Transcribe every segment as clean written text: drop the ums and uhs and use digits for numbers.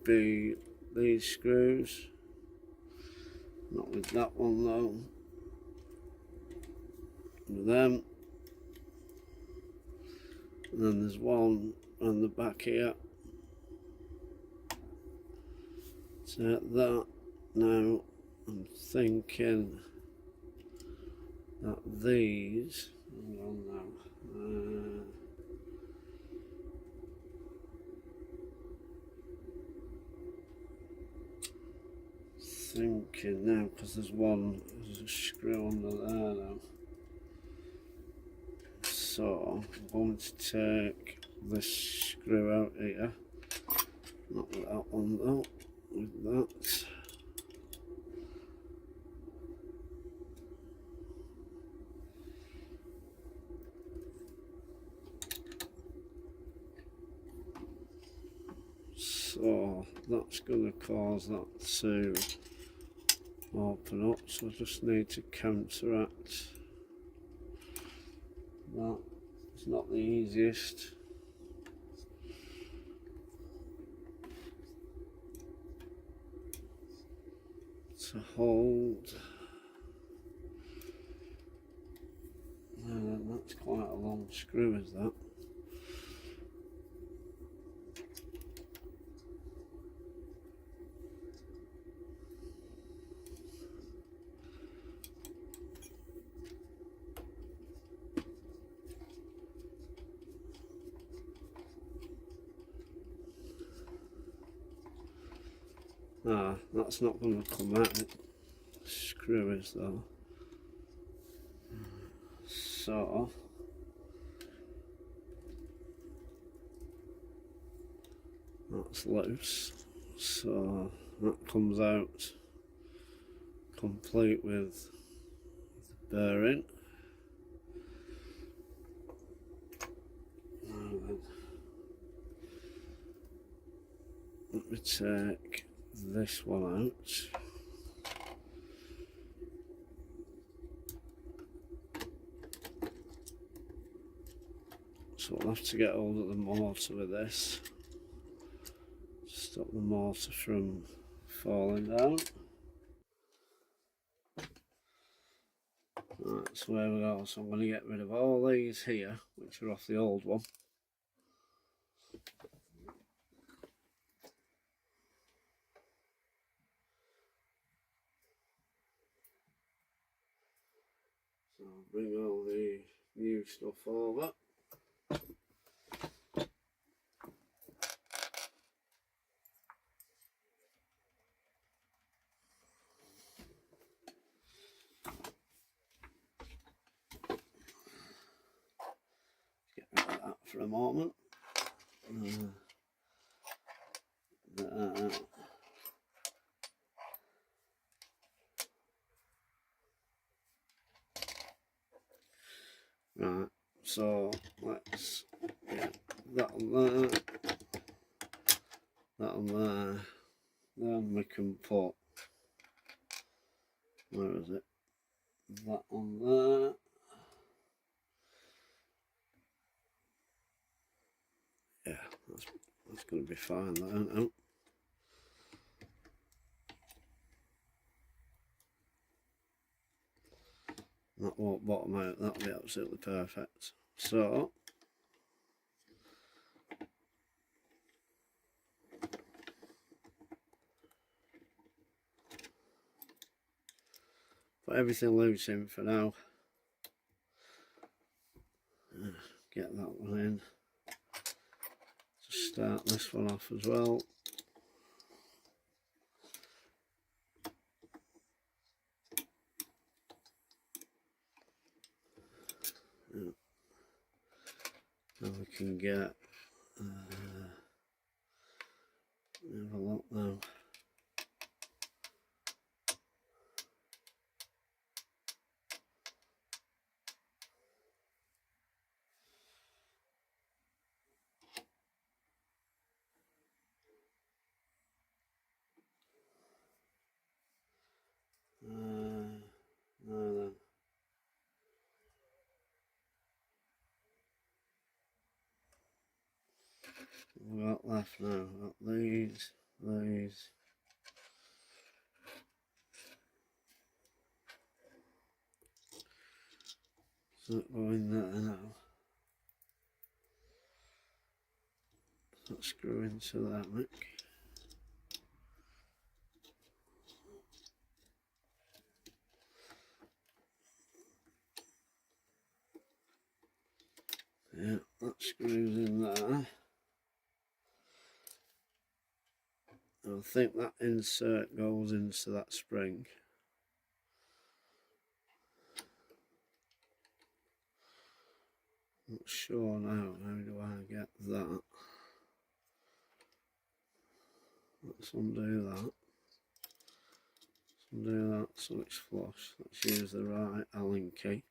be these screws. Not with that one though. With them. And then there's one on the back here. Take that. Now I'm thinking that these, hang on now, thinking now, because there's a screw under there now. So I'm going to take this screw out here, not with that one though, with that. So that's going to cause that to open up, so I just need to counteract that. It's not the easiest. To hold. That's quite a long screw, is that? That's not going to come out. Screw is though. So that's loose. So that comes out complete with the bearing. Now then, let me take this one out. So I'll have to get hold of the mortar with this. Stop the mortar from falling down. Right, so there we go. So I'm going to get rid of all these here, which are off the old one. So I'll bring all the new stuff over. Get rid of that for a moment. Right, so let's get that on there, that on there, then we can put, where is it, that on there, yeah, that's going to be fine there now. That won't bottom out, that'll be absolutely perfect. So put everything loose in for now. Get that one in. Just start this one off as well. Now we can get have a look now. Now then. What we've got left now, we've got these. these. So that go in there now. That screw into that, Mick. Yeah, that screws in there. I think that insert goes into that spring. Not sure now, how do I get that? Let's undo that. Let's undo that so it's flush. Let's use the right Allen key.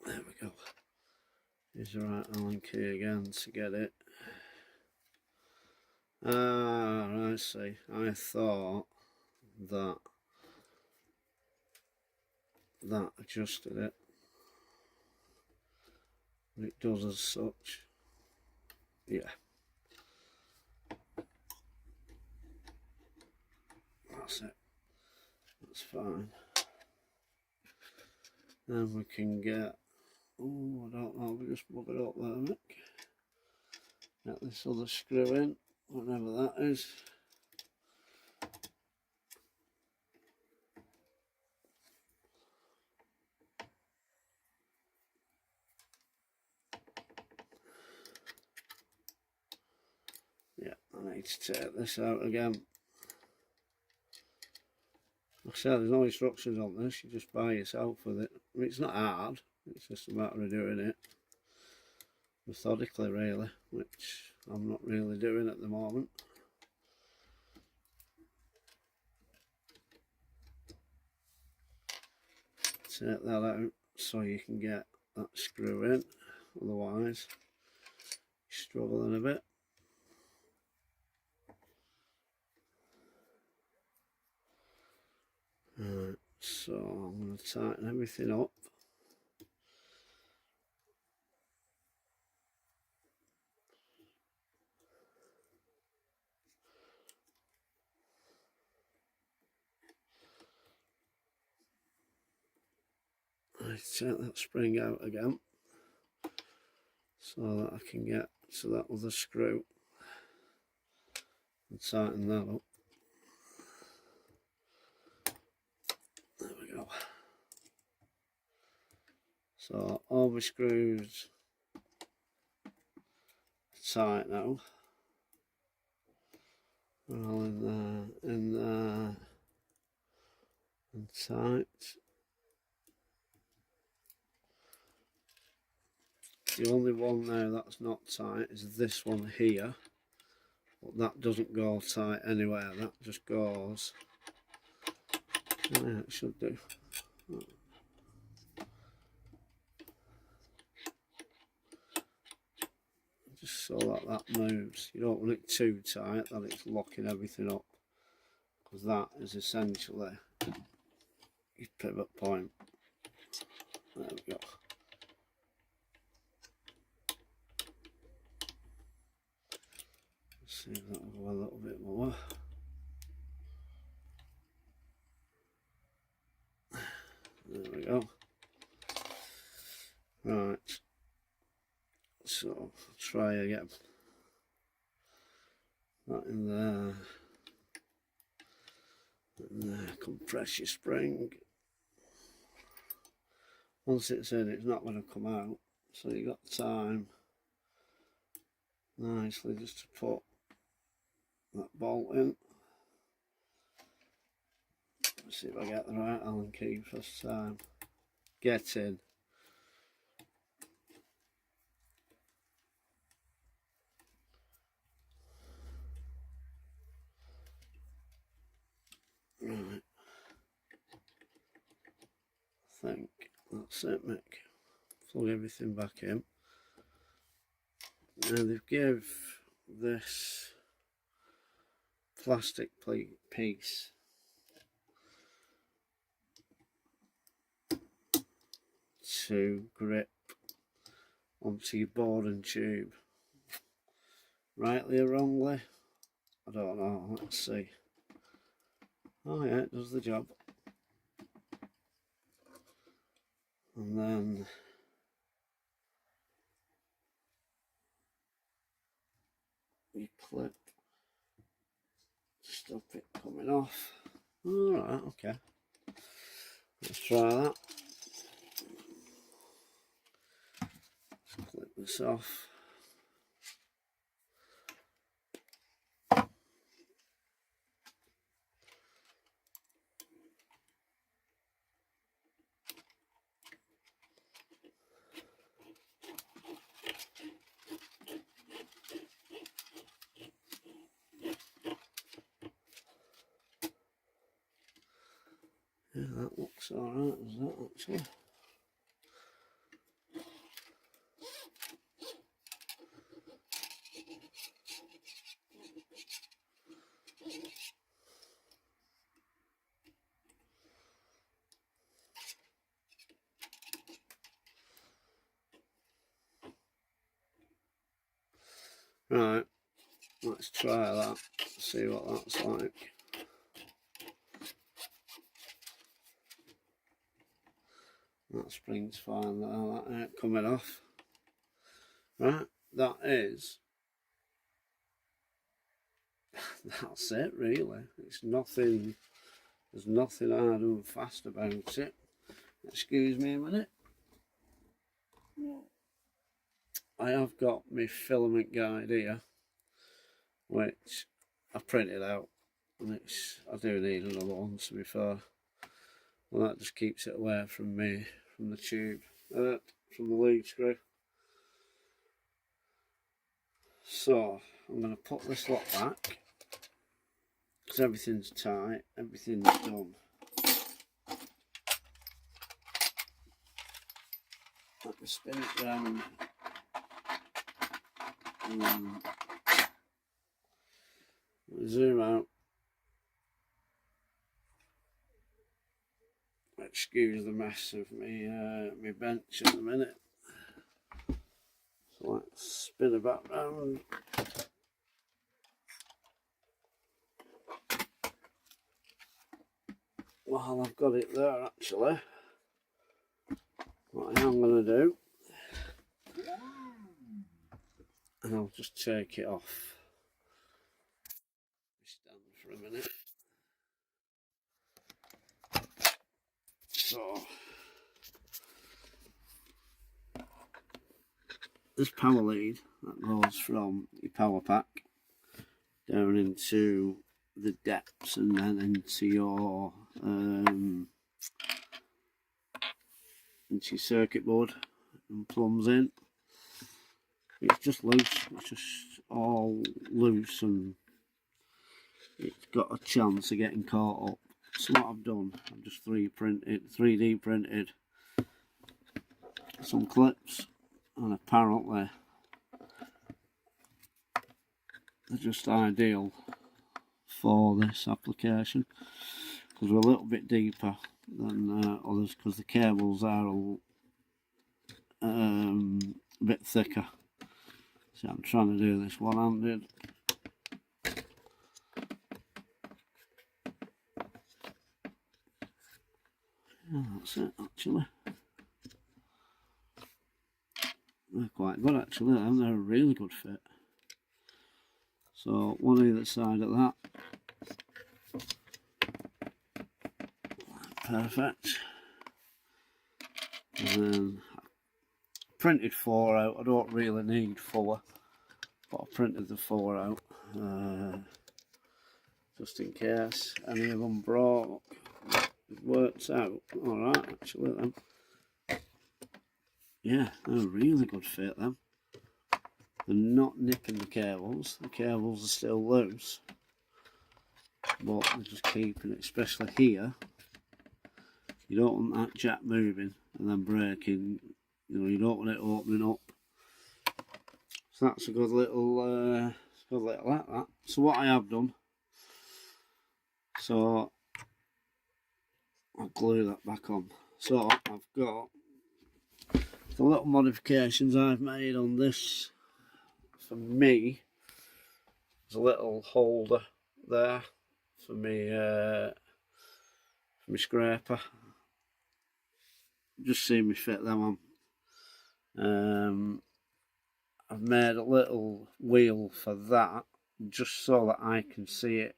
There we go. Use the right Allen key again to get it. Ah, I see. I thought that adjusted it. It does as such. Yeah. That's it. That's fine. Then we can get, oh, I don't know, we just plug it up there, Mick. Get this other screw in, whatever that is. Yeah, I need to take this out again. Like I said, there's no instructions on this, you just buy yourself with it. I mean, it's not hard, it's just a matter of doing it methodically, really, which I'm not really doing at the moment. Take that out so you can get that screw in, otherwise you're struggling a bit. Right, so I'm going to tighten everything up. I take that spring out again so that I can get to that other screw and tighten that up. There we go. So all the screws are tight now. They're all in there, and tight. The only one now that's not tight is this one here, but that doesn't go tight anywhere, that just goes, yeah, it should do. Just so that moves. You don't want it too tight that it's locking everything up, because that is essentially your pivot point. There we go. Let's see if that'll go a little bit more. There we go. Right. So I'll try again. That in there. And there. Compress your spring. Once it's in, it's not going to come out. So you've got time nicely just to put that bolt in. Let's see if I get the right Allen key first time. Get in. Right. I think that's it, Mick. Plug everything back in. Now they've give this plastic piece to grip onto your board and tube. Rightly or wrongly? I don't know, let's see. Oh yeah, it does the job. And then you clip to stop it coming off. Alright, okay. Let's try that. Let's clip this off. Yeah, that looks alright, does that actually? Right, let's try that, see what that's like. That spring's fine, that ain't coming off. Right, that is, that's it really. It's nothing, there's nothing hard and fast about it. Excuse me a minute. I have got my filament guide here, which I printed out, and I do need another one to be fair. Well, that just keeps it away from me, from the tube, from the lead screw. So I'm going to put this lot back because everything's tight, everything's done. Let me spin it round and zoom out. Excuse the mess of my bench at the minute. So let's spin it back round. While I've got it there, actually, what I am going to do, and I'll just take it off. Stand for a minute. So this power lead that goes from your power pack down into the depths and then into your circuit board and plumbs in. It's just loose, it's just all loose and it's got a chance of getting caught up. So what I've done, I've just 3D printed some clips, and apparently they're just ideal for this application because we're a little bit deeper than others because the cables are a bit thicker. So I'm trying to do this one-handed. Yeah, that's it actually. They're quite good actually, and they're a really good fit. So one either side of that. Perfect. And then I printed 4 out. I don't really need 4, but I printed the 4 out just in case any of them broke. It works out alright actually then. Yeah, they're a really good fit then. They're not nipping the cables are still loose, but they're just keeping it, especially here. You don't want that jack moving and then breaking, you know, you don't want it opening up. So that's a good little like that. So what I have done, so I'll glue that back on. So I've got the little modifications I've made on this, for me, there's a little holder there for me scraper. Just see me fit them on. I've made a little wheel for that, just so that I can see it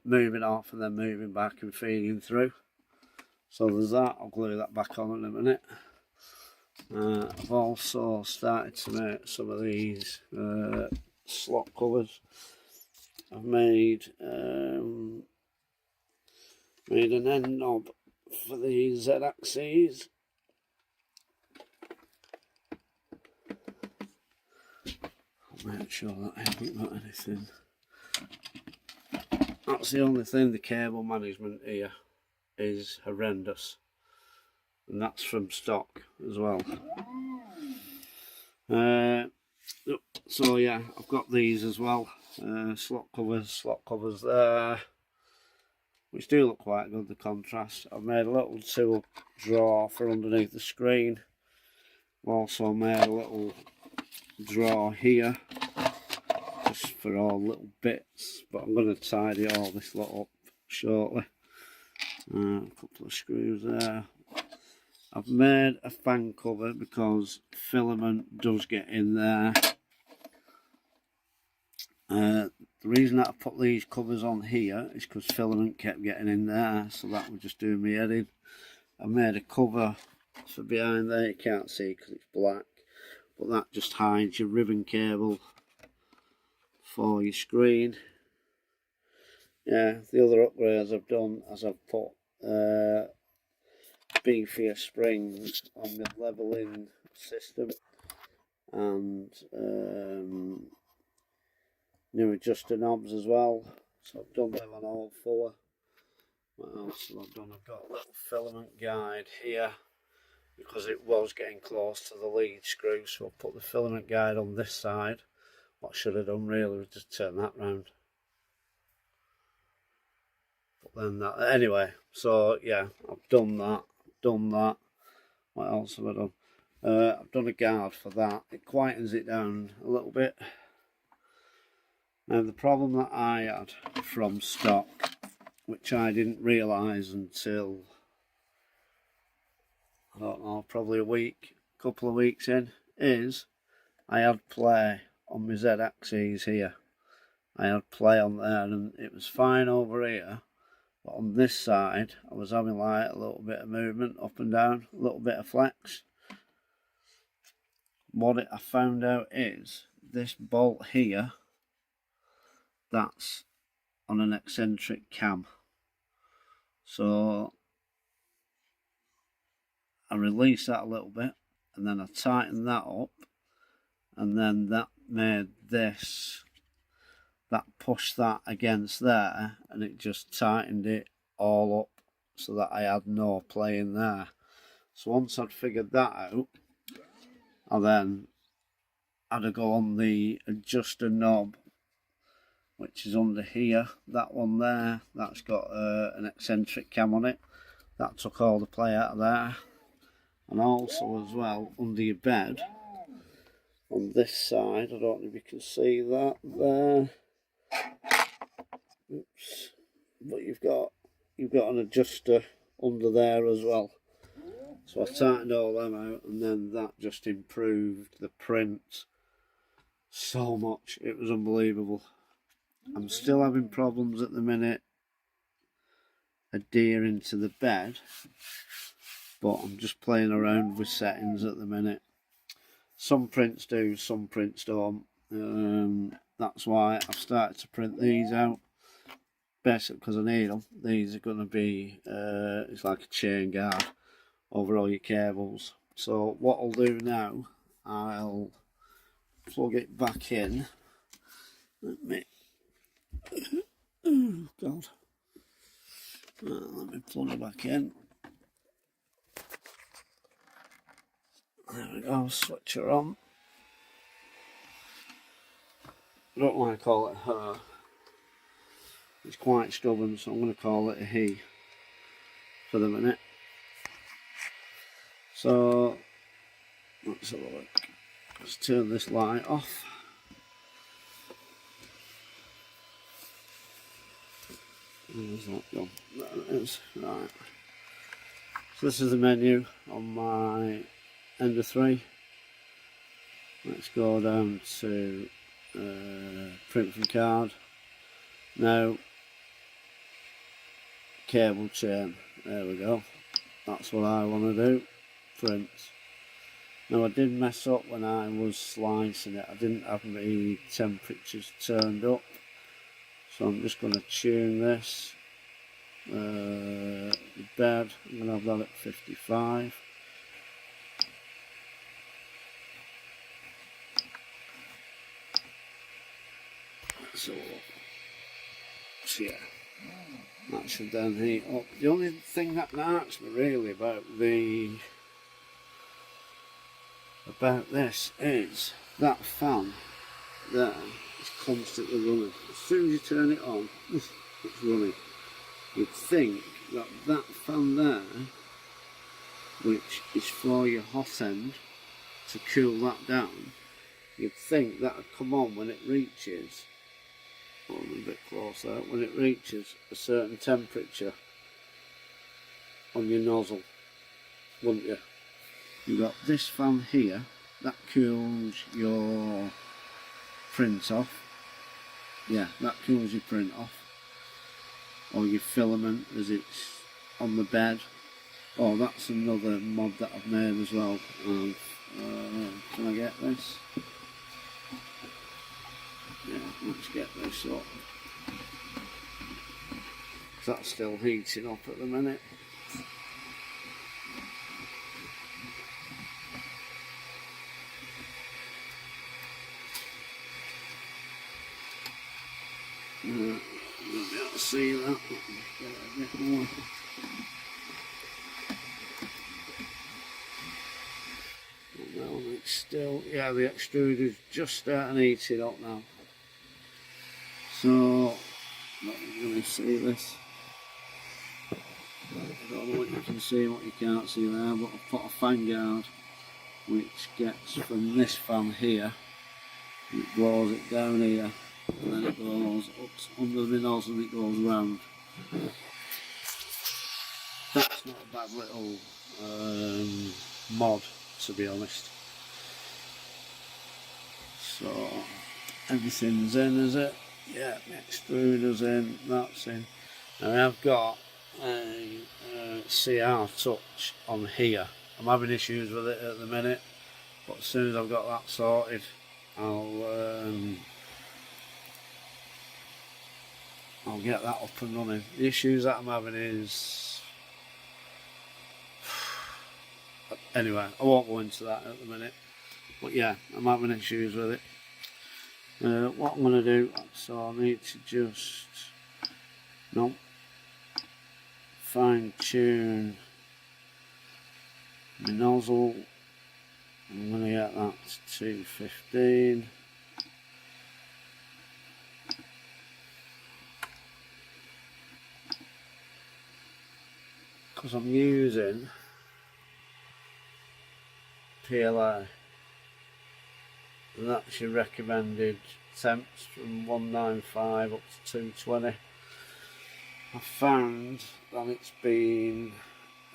moving off and then moving back and feeding through. So there's that. I'll glue that back on in a minute. I've also started to make some of these slot covers. I've made an end knob for the Z-axes. I'll make sure that I haven't got anything. That's the only thing. The cable management here is horrendous, and that's from stock as well. So yeah, I've got these as well. Slot covers there, which do look quite good, the contrast. I've made a little tool drawer for underneath the screen. I've also made a little drawer here, just for all little bits, but I'm going to tidy all this lot up shortly. A couple of screws there. I've made a fan cover because filament does get in there. The reason that I put these covers on here is because filament kept getting in there, so that would just do me head in. I made a cover for behind there, you can't see because it's black, but that just hides your ribbon cable for your screen. Yeah, the other upgrades I've done is I've put beefier springs on the leveling system and new adjuster knobs as well. So I've done them on all four. What else have I done? I've got a little filament guide here because it was getting close to the lead screw, so I'll put the filament guide on this side. What I should have done really was just turn that round. But then that, anyway, so yeah, I've done that. What else have I done? I've done a guard for that. It quietens it down a little bit. Now the problem that I had from stock, which I didn't realise until, I don't know, probably a couple of weeks in, is I had play on my Z-axes here. I had play on there and it was fine over here, but on this side I was having like a little bit of movement up and down, a little bit of flex. What I found out is this bolt here, that's on an eccentric cam. So I released that a little bit and then I tightened that up, and then that made this, that pushed that against there, and it just tightened it all up so that I had no play in there. So once I'd figured that out, I then had to go on the adjuster knob, which is under here, that one there, that's got an eccentric cam on it. That took all the play out of there. And also as well, under your bed, on this side, I don't know if you can see that there. Oops. But you've got an adjuster under there as well. So I tightened all them out, and then that just improved the print so much. It was unbelievable. I'm still having problems at the minute adhering to the bed, but I'm just playing around with settings at the minute. Some prints do, some prints don't. That's why I've started to print these out, basically because I need them. These are going to be, it's like a chain guard over all your cables. So what I'll do now, I'll plug it back in. Let me, oh God, let me plug it back in. There we go, switch her on. I don't want to call it her. It's quite stubborn, so I'm going to call it a he for the minute. So let's have a look. Let's turn this light off. Where's that gone? There it is. Right. So this is the menu on my Ender 3. Let's go down to print from card. Now, cable chain. There we go. That's what I want to do. Print. Now I did mess up when I was slicing it. I didn't have my temperatures turned up. So I'm just going to tune this. The bed, I'm going to have that at 55. So yeah, that should then heat up. The only thing that narks me really about this is that fan there is constantly running. As soon as you turn it on, it's running. You'd think that that fan there, which is for your hot end to cool that down, you'd think that would come on when it reaches, a bit closer, when it reaches a certain temperature on your nozzle, wouldn't you? You've got this fan here, that cools your print off. Yeah, that cools your print off. Or your filament as it's on the bed. Oh, that's another mod that I've made as well. And, can I get this? Yeah, let's get this up. That's still heating up at the minute. You'll be able to see that. Get it a bit more. Well, it's still, yeah, the extruder's just starting to heat it up now. So, let me see this. I don't know what you can see and what you can't see there, but I've put a fan guard which gets from this fan here, it blows it down here, and then it goes up under the nozzle and it goes round. That's not a bad little mod, to be honest. So everything's in, is it? Yeah, the extruder's in, that's in. Now I've got a CR touch on here. I'm having issues with it at the minute, but as soon as I've got that sorted, I'll get that up and running. The issues that I'm having is, anyway, I won't go into that at the minute, but yeah, I'm having issues with it. What I'm going to do, so I need to just fine tune my nozzle. I'm going to get that to 215. Because I'm using PLA, and that's your recommended temps from 195 up to 220. I found that it's been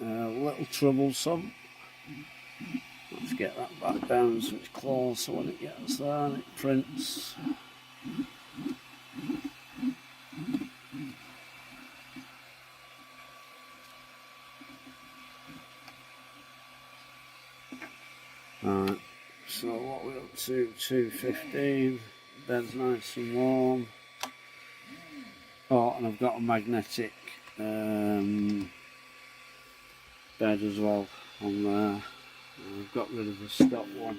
a little troublesome. Let's get that back down so it's closer when it gets there and it prints. Right, so what we're up to, 215, bed's nice and warm. Oh, and I've got a magnetic bed as well on there. I've got rid of the stock one.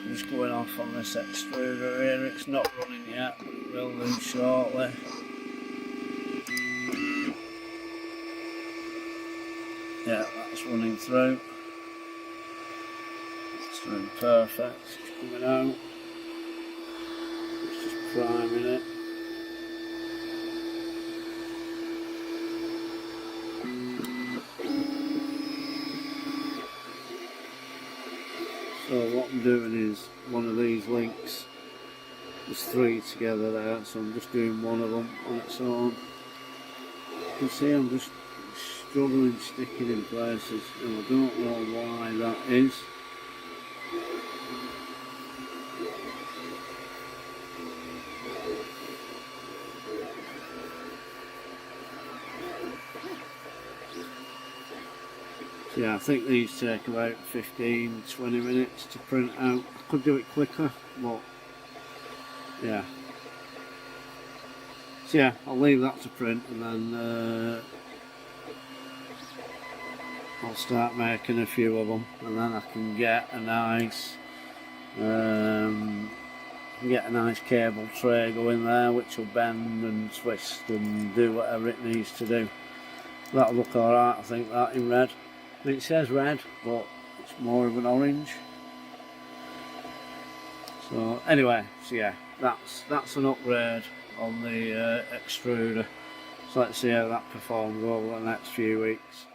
I'm just going off on this extruder here, it's not running yet, but it will do shortly. Yeah, that's running through. It's doing perfect. It's coming out. It's just priming it. So what I'm doing is one of these links, there's 3 together there, so I'm just doing one of them on its own. You can see I'm just struggling sticking in places, and I don't know why that is. So yeah, I think these take about 15-20 minutes to print out. I could do it quicker, but yeah. So yeah, I'll leave that to print, and then I'll start making a few of them, and then I can get a nice cable tray going there, which will bend and twist and do whatever it needs to do. That'll look alright, I think, that in red. I mean, it says red, but it's more of an orange. So anyway, so yeah, that's an upgrade on the extruder. So let's see how that performs over the next few weeks.